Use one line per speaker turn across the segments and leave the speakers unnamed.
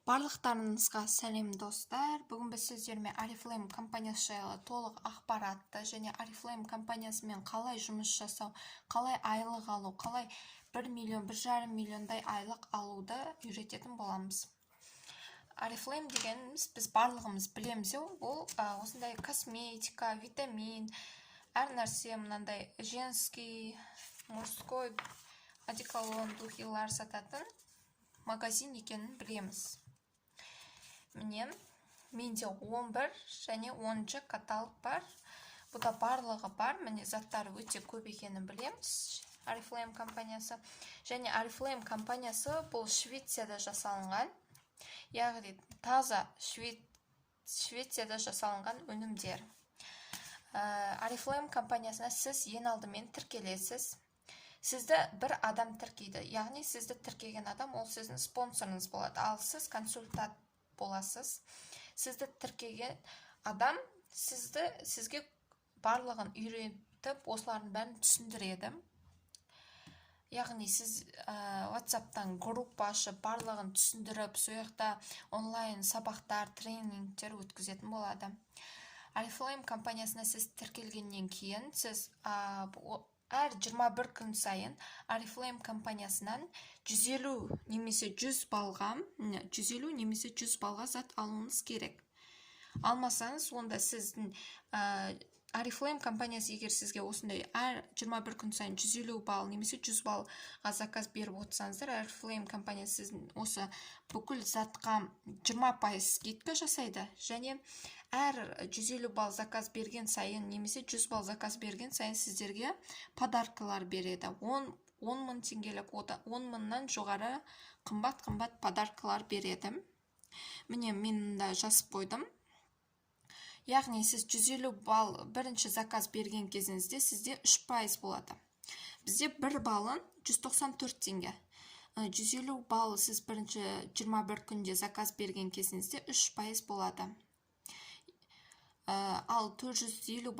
Барлықтарыңызға сәлем достар. Бүгін біз сіздермен Oriflame компаниясы жайлы толық ақпаратты және Oriflame компаниясымен қалай жұмыс жасау, қалай айлық алу, қалай 1 миллион, 1,5 миллиондай айлық алуды үйрететін боламыз. Oriflame дегеніміз біз барлығымыз білеміз, ол осындай косметика, витамин, әр нәрсе мынандай женский, мужской, одеколон, духилар сататын магазин екенін білеміз. Міне, менде 11 және 10 каталог бар. Бұда барлығы бар. Міне заттары өте көп екенін білеміз. Oriflame компаниясы. Және Oriflame компаниясы бұл Швецияда жасалынған. Яғни таза Швецияда жасалынған өнімдер. Oriflame компаниясына сіз ең алдымен тіркелесіз. Сізді бір адам тіркейді. Яғни сізді тіркеген адам ол сіздің спонсорыңыз болады. Ал сіз консультант боласыз. Сізді тіркеген адам сізге барлығын үйретіп, осылардың бәрін түсіндіреді. Яғни сіз WhatsApp-тан группа ашып, барлығын түсіндіріп, сояқта онлайн сабақтар, тренингтер өткізетін болады. Oriflame компаниясына сіз тіркелгеннен кейін, сіз әр 21 күн сайын Oriflame компаниясынан 150 немесе 100 балға зат алуыңыз керек. Алмасаңыз, онда сіздің Oriflame компаниясы егер сізге осындай әр 21 күн сайын 150 балл немесе 100 балға заказ беріп отырсаңыздар, Oriflame компаниясы сіздің осы бүкіл затқа 20% скидка жасайды. Және әр 150 балл заказ берген сайын немесе 100 балл заказ берген сайын сіздерге подаркалар береді. 10 мың теңгелік, 10 мыңнан жоғары қымбат подаркалар береді. Міне мен да жазып қойдым. Яғни сіз 150 балл бірінші заказ берген кезіңізде сізде 3% болады. Бізде 1 балын 194 теңге. 150 балл сіз бірінші 21 күнде заказ берген кезіңізде 3% болады. Ал 450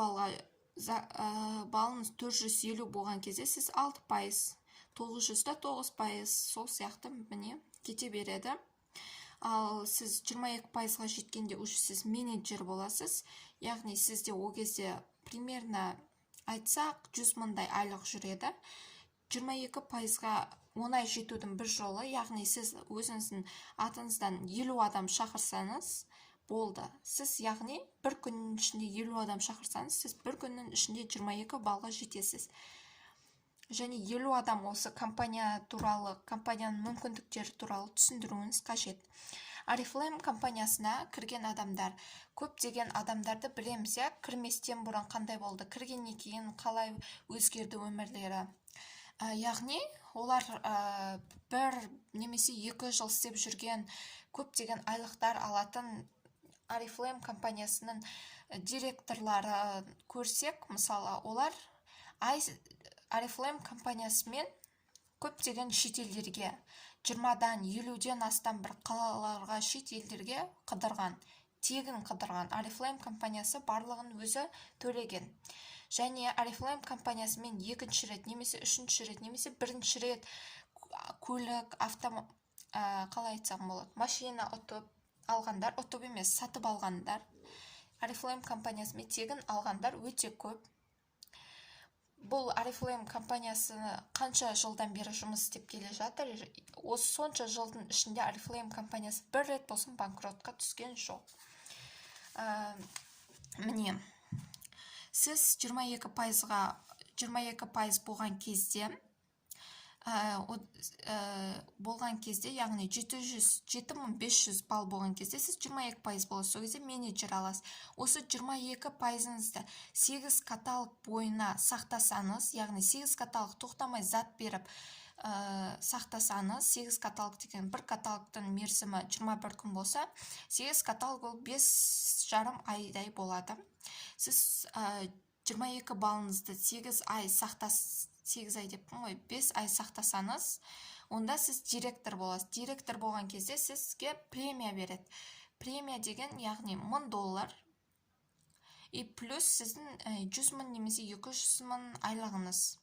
балыңыз 450 болған кезде сіз 6%, 900-да 9%, сол сияқты міне кете береді. Ал сіз 22%-ға жеткенде уже сіз менеджер боласыз. Яғни сізде о кезде примерно айтсақ 100 мыңдай айлық жүреді. 22%-ға оңай жетудің бір жолы, яғни сіз өзіңіздің атыңыздан 50 адам шақырсаңыз болды. Сіз яғни бір күннің ішінде 50 адам шақырсаңыз, сіз бір күннің ішінде 22 балға жетесіз. Және 50 адам осы компания туралы, компанияның мүмкіндіктері туралы түсіндіруіңіз қажет. Oriflame компаниясына кірген адамдар, көптеген адамдарды білеміз, кірместен бұрын қандай болды, кіргеннен кейін қалай өзгерді өмірлері. Яғни олар 1 немесе 2 жыл істеп жүрген көптеген айлықтар алатын Oriflame компаниясының директорлары көрсек, мысалы, олар Oriflame компаниясымен көптеген шетелдерге 20-дан 50-ден астам бір қалаларға шетелдерге қыдырған, тегін қыдырған. Oriflame компаниясы барлығын өзі төлеген. Және Oriflame компаниясымен 2-ші рет, немесе 3-ші рет, немесе 1-ші рет көлік, қалай айтсам болады, машина ұтып алғандар, ұтып емес, сатып алғандар, Oriflame компаниясымен тегін алғандар өте көп. Бұл Oriflame компаниясы қанша жылдан бері жұмыс істеп келе жатыр. Осы сонша жылдың ішінде Oriflame компаниясы бір рет болсын банкротқа түскен жоқ. Міне, сіз 22% болған кезде, яғни 7500 балл болған кезде сіз 22% боласыз. Сол кезде менеджер аласыз. Осы 22%-ыңызды 8 каталог бойына сақтасаңыз, яғни 8 каталог тоқтамай зат беріп сақтасаңыз, 8 каталог деген бір каталогтың мерзімі 21 күн болса, 8 каталог ол 5,5 айдай болады. Сіз 22 балыңызды 8 ай сақтасыз, 8 ай деп қой, 5 ай сақтасаңыз, онда сіз директор боласыз. Директор болған кезде сізге премия береді. Премия деген, яғни $1000 и плюс сіздің 100 мың немесе 200 мың айлығыңыз.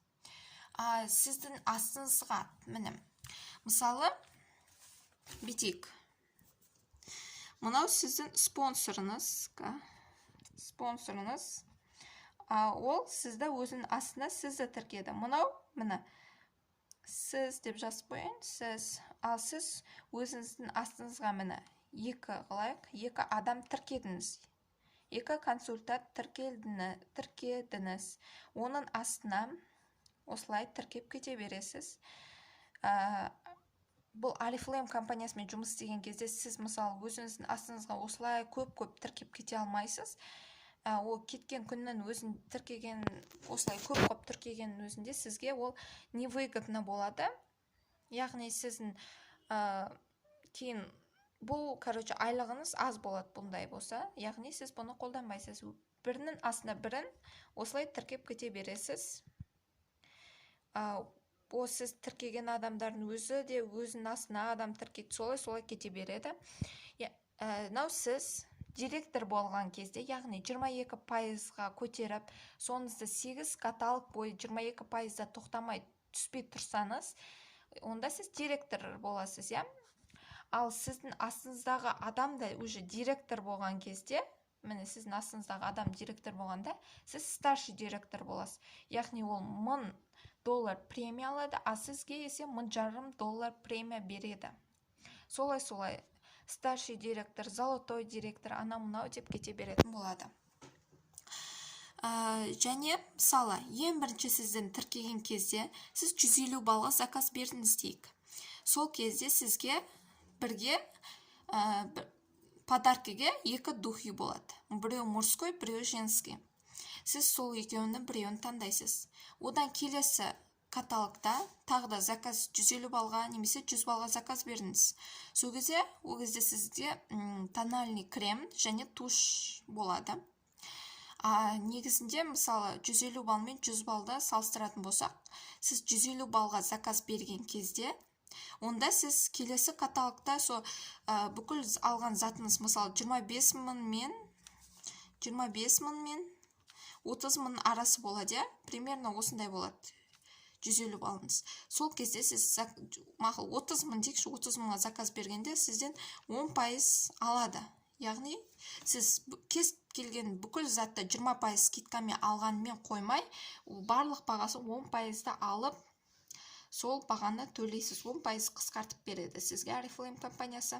Сіздің астыңызға, міне, мысалы, бүйтейік. мынау сіздің спонсорыңыз. Ол сізді өзінің астына сізді тіркеді. Мынау, міне, сіз деп жазып қояйын, сіз. Ал сіз өзіңіздің астыңызға міне екі адам тіркедіңіз. Екі консультант тіркедіңіз. Оның астына осылай тіркеп кете бересіз. Бұл Oriflame компаниясымен жұмыс істеген кезде сіз мысалы өзіңіздің астыңызға осылай көп тіркеп кете алмайсыз. Ол кеткен күннің өзін тіркеген, осылай көп тіркеген өзінде сізге ол невыгодно болады. Яғни сіздің кейін бұл, айлығыңыз аз болады бұндай болса. Яғни сіз бұны қолданбайсыз. Бірінің астына бірін осылай тіркеп кете бересіз. Ол сіз тіркеген адамдардың өзі де өзінің астына адам тіркейді, солай кете береді. Нау сіз директор болған кезде, яғни 22%-ға көтеріп, соңызды 8 каталог бойы 22%-да тоқтамай түспей тұрсаңыз, онда сіз директор боласыз, я? Ал сіздің астыңыздағы адам да уже директор болған кезде, міне сіздің астыңыздағы адам директор болғанда, сіз старший директор боласыз. Яғни ол $1000 премия алады, а сізге есе $1,500 премия береді. Солай старший директор, золотой директор, ана мынау деп кете беретін болады. Және мысалы ең бірінші сіздің тіркеген кезде сіз 150 балға заказ бердіңіз дейік. Сол кезде сізге бірге подаркіге 2 духи болады. Біреу мужской, біреу женский. Сіз сол екеуінің біреуін таңдайсыз. Одан келесі каталогта тағы да заказ 150 балға немесе 100 балға заказ бердіңіз. Сол кезде сізде тональный крем және туш болады. Негізінде мысалы 150 бал мен 100 балда салыстыратын болсақ, сіз 150 балға заказ берген кезде, онда сіз келесі каталогта бүкіл алған затыңыз мысалы 25 мың мен 30 мың арасы болады, примерно осындай болады. 150 балыңыз. Сол кезде сіз 30 мың дейікші, 30 мыңға заказ бергенде сізден 10% алады. Яғни сіз кез келген бүкіл затты 20% скидкамен алғанымен қоймай, барлық бағасы 10%-да алып, сол бағаны төлейсіз, 10% қысқартып береді сізге Oriflame компаниясы.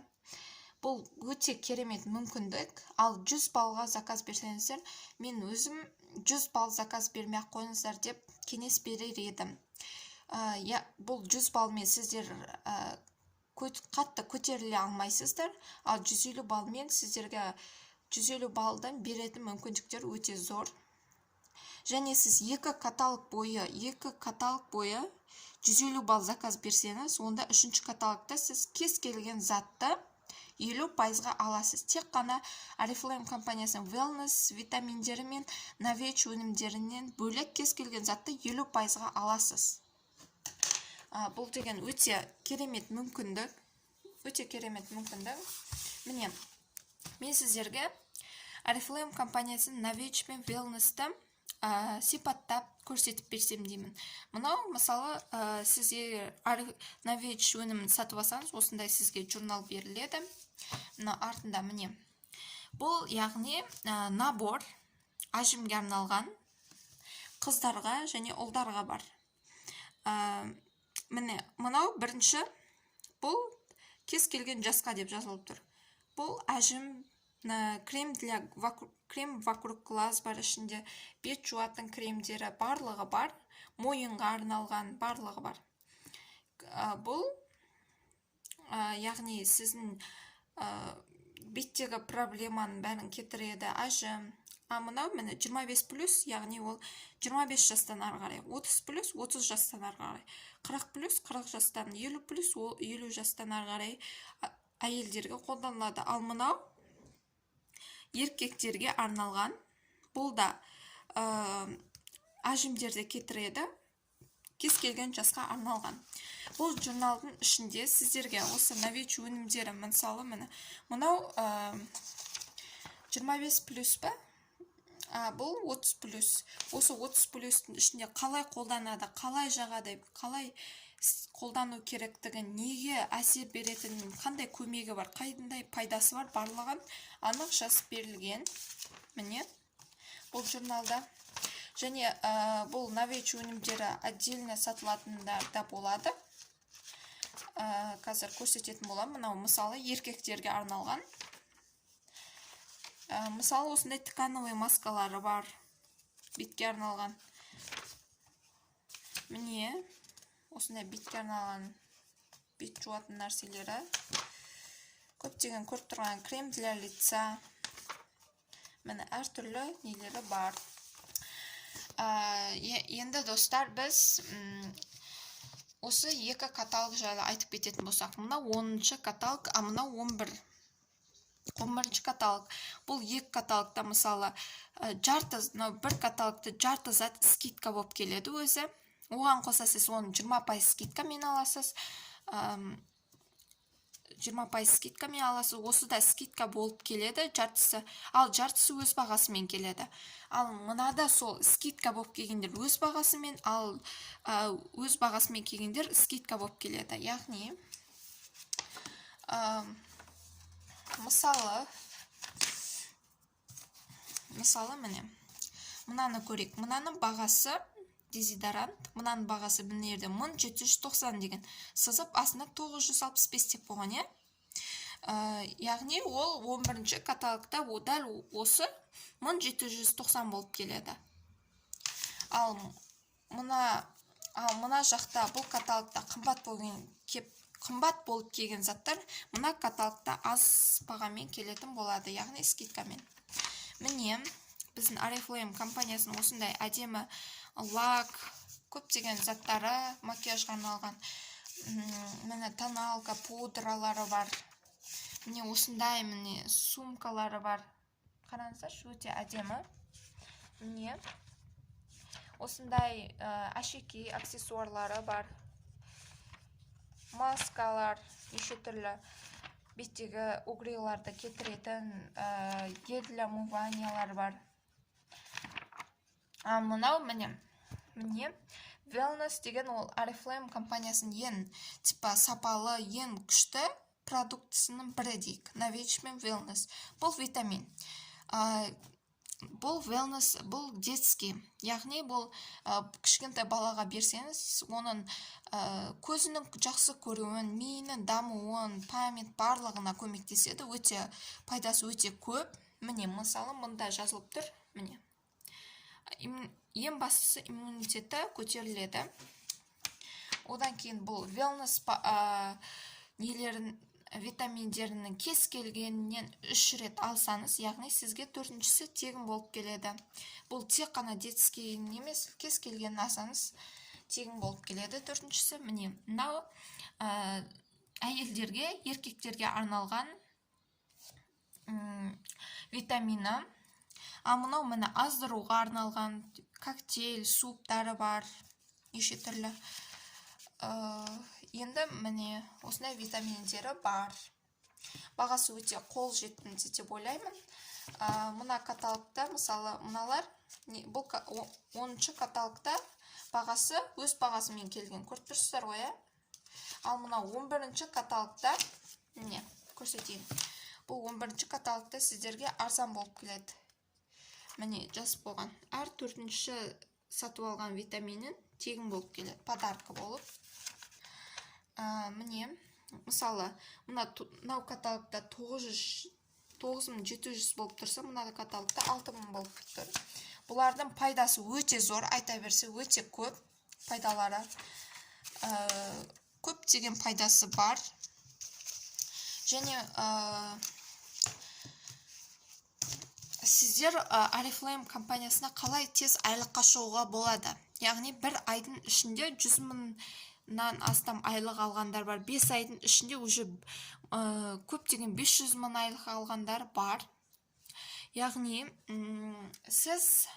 Бұл өте керемет мүмкіндік. Ал 100 балға заказ берсеңіздер, мен өзім 100 бал заказ бермей қойыңыздар деп кеңес берер едім. Бұл 100 балмен сіздер қатты көтеріле алмайсыздар, ал 150 балмен сіздерге 150 балдан беретін мүмкіндіктер өте зор. Және сіз 2 каталог бойы 150 бал заказ берсеңіз, онда 3-ші каталогта сіз кез келген затты 50%-ға аласыз. Тек қана Oriflame компаниясының wellness витаминдері мен Novage өнімдерінен бөлек кез келген затты 50%-ға аласыз. Бұл деген өте керемет мүмкіндік. Міне, мен сіздерге Oriflame компаниясының Novage мен wellness-ті сипаттап көрсетіп берсем деймін. Мынау, мысалы, сізге Novage өнімін сатып алсаңыз, осындай сізге журнал беріледі. Мына артында міне. Бұл, яғни, набор ажымге арналған қыздарға және ұлдарға бар. Міне, мынау бірінші, бұл кез келген жасқа деп жазылып тұр. Бұл ажым, крем вокруг глаз бар ішінде, бет жуатын кремдері барлығы бар, мойынға арналған барлығы бар. Бұл, яғни сіздің беттегі проблеманың бәрін кетіреді, ажым. Мынау міне 25+, яғни ол 25 жастан ары қарай, 30+, 30 жастан ары қарай, 40+, 40 жастан, 50+, 50 жастан ары қарай әйелдерге қолданылады. Ал мынау еркектерге арналған, бұл да ажымдерді кетіреді, кез келген жасқа арналған. Бұл журналдың ішінде сіздерге осы Novage өнімдері, мысалы, мынау 25+ ба? Бұл 30+. Осы 30+-тің ішінде қалай қолданады, қалай жағады, қалай қолдану керектігі, неге әсер беретінін, қандай көмегі бар, қандай пайдасы бар, барлығын анық жазып берілген. Міне бұл журналда. Және бұл Новейч өнімдері отдельно сатылатындар да болады. Қазір көрсететін боламын. Мынау мысалы еркектерге арналған. Мысалы осындай ткановый маскалары бар. Бетке арналған. Міне осындай бетке арналған бет жуатын нәрселері. Көптеген көріп тұрған крем для лица. Міне әртүрлі нелері бар. Енді достар, біз осы екі каталог жайлы айтып кететін болсақ, мына 10-шы каталог, а мына 11-шы каталог. Бұл екі каталогта мысалы бір каталогты жарты зат скидка болып келеді өзі. Оған қоса сіз оны 20% скидкамен аласыз. 20% скидкамен аласыз. Осы да скидка болып келеді жартысы. Ал жартысы өз бағасымен келеді. Ал мынада сол скидка болып келгендер өз бағасымен, ал өз бағасымен келгендер скидка болып келеді. Яғни мысалы міне мынаны көрейік. Мынаның бағасы дезодорант, мынаның бағасы мына жерде 1790 деген сызып, астына 965 деп болған, е? Яғни ол 11-ші каталогта дәл осы 1790 болып келеді. Ал мына жақта бұл каталогта қымбат болып келген заттар мына каталогта аз бағамен келетін болады, яғни скидкамен. Міне біздің Oriflame компаниясының осындай әдемі лак, көптеген заттары, макияжға арналған, міне тоналка, пудралары бар. Міне осындай міне сумкалары бар. Қараңыздар, өте әдемі. Міне осындай әшекей аксессуарлары бар. Маскалар, неше түрлі беттегі угриларды кетіретін гель для умываниялар бар. Мынау міне Wellness деген ол Oriflame компаниясының ең сапалы, ең күшті продуктысының бірі дейік. Новейч мен Wellness. Бұл витамин. Бұл Wellness, бұл детский. Яғни бұл кішкентай балаға берсеңіз, оның көзінің жақсы көруін, миының дамуын, память барлығына көмектеседі. Өте пайдасы өте көп. Міне мысалы мұнда жазылып тұр. Міне. Ең бастысы иммунитеті көтеріледі. Одан кейін бұл Wellness витаминдерінің кез келгенінен 3 рет алсаңыз, яғни сізге 4-шісі тегін болып келеді. Бұл тек қана детский емес, кез келгенін алсаңыз тегін болып келеді. 4-шісі міне мынау әйелдерге, еркектерге арналған витамина. Мынау міне аздыруға арналған коктейль, суптары бар, неше түрлі. Енді міне осындай витаминдері бар. Бағасы өте қол жетімді деп ойлаймын. Мына каталогта, мысалы, мыналар, бұл 10-ші каталогта бағасы өз бағасымен келген. Көріп тұрсыздар ғой, ал мына 11-ші каталогта, міне, көрсетейін. Бұл 11-ші каталогта сіздерге арзан болып келеді. Міне, жазып болған. Әр 4-ші сатып алған витаминін тегін болып келеді, подарка болып. Міне, мысалы, мынау каталогта 9700 болып тұрса, мына каталогта 6000 болып тұр. Бұлардың пайдасы өте зор, айта берсе өте көп пайдалары. Көптеген пайдасы бар. Және сіздер Oriflame компаниясына қалай тез айлыққа шығуға болады? Яғни бір айдың ішінде 100 000-нан астам айлық алғандар бар. 5 айдың ішінде уже көптеген 500 000 айлық алғандар бар. Яғни сіз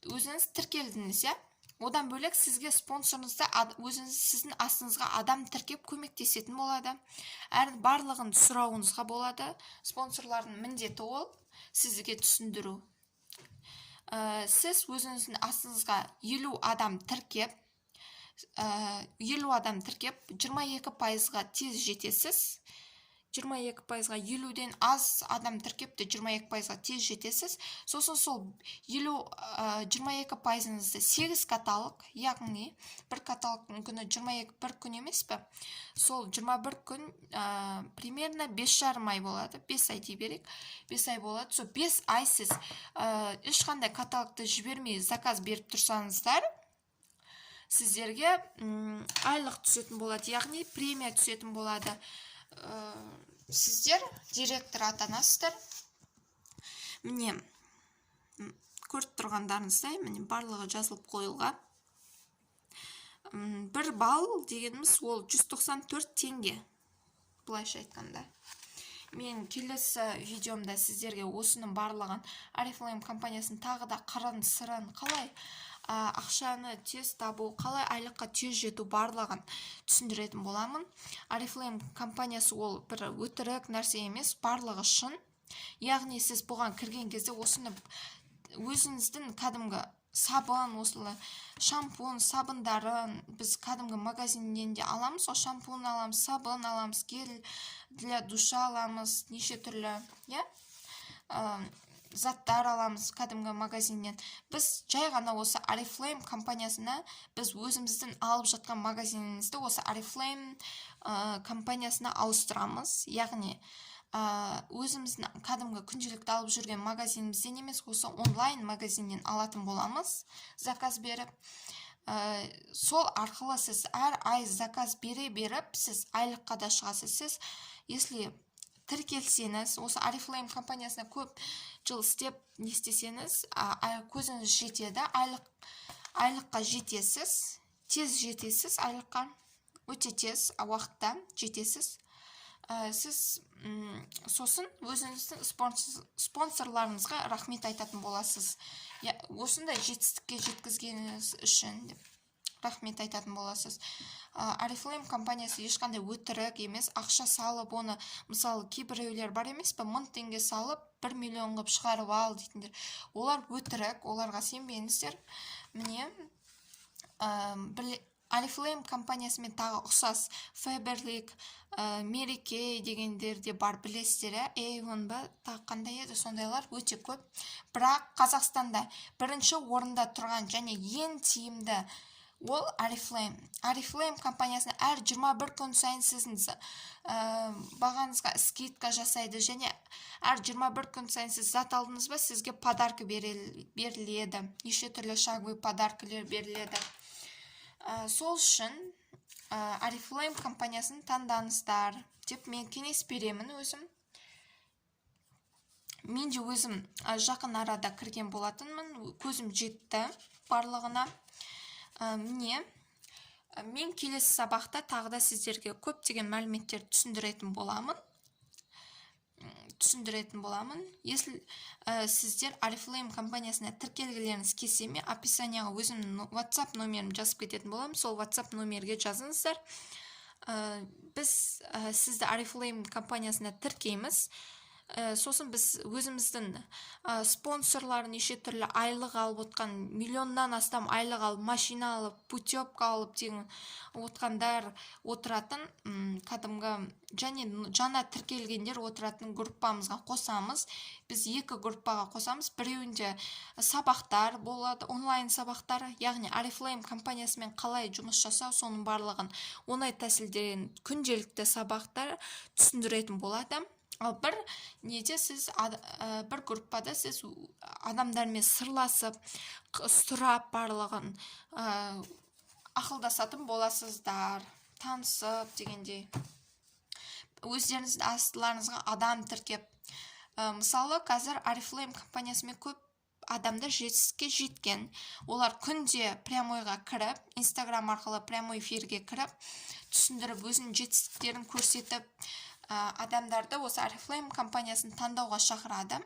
өзіңіз тіркелдіңіз, одан бөлек сізге спонсорыңызда сіздің астыңызға адам тіркеп көмектесетін болады. Барлығын сұрауыңызға болады. Спонсорлардың міндеті ол сізге түсіндіру. Сіз өзіңіздің астыңызға 50 адам тіркеп, 50 адам тіркеп 22%-ға тез жетесіз. 22%-ға 50-ден аз адам тіркепті 22%-ға тез жетесіз. Сосын сол 22%-ыңызды 8 каталог, яғни бір каталогтың күні 22 бір күн емес пе? Сол 21 күн примерно 5,5 ай болады. 5 ай дей берейік. 5 ай болады. Сол 5 ай сіз ешқандай каталогты жібермей заказ беріп тұрсаңыздар, сіздерге айлық түсетін болады, яғни премия түсетін болады. Сіздер директор атанасыздар. Міне, көріп тұрғандарыңыздай, міне барлығы жазылып қойылған. Бір балл дегеніміз ол 194 теңге. Былайша айтқанда. Мен келесі видеомда сіздерге осының барлығын Oriflame компаниясын тағы да қырын сырын қалай ақшаны тез табу, қалай айлыққа тез жету барлығын түсіндіретін боламын. Oriflame компаниясы ол бір өтірік нәрсе емес, барлығы шын. Яғни сіз бұған кірген кезде осыны өзіңіздің кәдімгі сабын, осылы шампунь, сабындарын біз кәдімгі магазиннен де аламыз. О шампунь аламыз, сабын аламыз, гель для душа аламыз, неше түрлі, заттар аламыз кәдімгі магазиннен. Біз жай ғана осы Oriflame компаниясына, біз өзіміздің алып жатқан магазинімізді осы Oriflame компаниясына ауыстырамыз. Яғни өзіміздің кәдімгі күнделікті алып жүрген магазинімізден емес, осы онлайн магазиннен алатын боламыз, заказ беріп. Сол арқылы сіз әр ай заказ бере беріп, сіз айлыққа да шығасыз. Сіз, если тіркелсеңіз, осы Oriflame компаниясына көп жыл істеп не істесеңіз, көзіңіз жетеді, айлыққа жетесіз, тез жетесіз, айлыққа өте тез уақытта жетесіз. Сіз сосын өзіңіздің спонсорларыңызға рахмет айтатын боласыз. Осындай жетістікке жеткізгеніңіз үшін рахмет айтатын боласыз. Oriflame компаниясы ешқандай өтірік емес, ақша салып, оны мысалы кейбіреулер бар емес пе, 1000 теңге салып 1 миллион қылып шығарып ал дейтіндер. Олар өтірік, оларға сенбеңіздер. Міне, Oriflame компаниясымен тағы ұқсас Faberlic, Mary Kay дегендер де бар, білесіздер, Avon ба, тағы қандай еді, сондайлар өте көп. Бірақ Қазақстанда бірінші орында тұрған және ең тиімді ол Oriflame. Oriflame компаниясына әр 21 күн сайын сіздің бағаңызға скидка жасайды, және әр 21 күн сайын сіз зат алдыңыз ба, сізге подарка беріледі. Неше түрлі шаговый подаркалар беріледі. Сол үшін Oriflame компаниясын таңдаңыздар деп мен кеңес беремін өзім. Мен де өзім жақын арада кірген болатынмын, көзім жетті барлығына. Міне, мен келесі сабақта тағы да сіздерге көптеген мәліметтер түсіндіретін боламын. Если сіздер Oriflame компаниясына тіркелгілеріңіз келсе, мен описанияға өзімнің WhatsApp номерім жазып кететін боламын. Сол WhatsApp номерге жазыңыздар. Біз сізді Oriflame компаниясына тіркейміз. Сосын біз өзіміздің спонсорлар неше түрлі айлық алып отқан, миллионнан астам айлық алып, машина алып, путевка алып деген отқандар отыратын кәдімгі және жаңа тіркелгендер отыратын группамызға қосамыз. Біз 2 группаға қосамыз. Біреуінде сабақтар болады, онлайн сабақтар, яғни Oriflame компаниясымен қалай жұмыс жасау, соның барлығын оңай тәсілдерін күнделікті сабақтар түсіндіретін болады. Ал бір неде сіз бір группада сіз адамдармен сырласып, сұрап барлығын ақылдасатын боласыздар, танысып дегендей. Өздеріңіздің астыларыңызға адам тіркеп. Мысалы, қазір Oriflame компаниясымен көп адамдар жетістікке жеткен. Олар күнде прямойға кіріп, Instagram арқылы прямой эфирге кіріп, түсіндіріп, өзінің жетістіктерін көрсетіп, адамдарды осы Oriflame компаниясын таңдауға шақырады.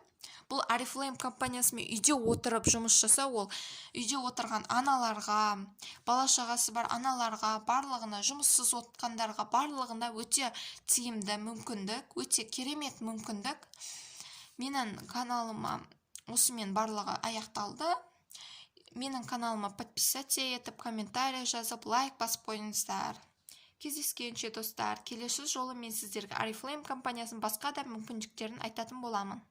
Бұл Oriflame компаниясымен үйде отырып жұмыс жасау, ол үйде отырған аналарға, бала шағасы бар аналарға, барлығына, жұмыссыз отқандарға барлығына өте тиімді мүмкіндік, өте керемет мүмкіндік. Менің каналыма осымен барлығы аяқталды. менің каналыма подписаться етіп, комментарий жазып, лайк басып қойыңыздар. Кездескенше достар, келесі жолы мен сіздерге Oriflame компаниясының басқа да мүмкіндіктерін айтатын боламын.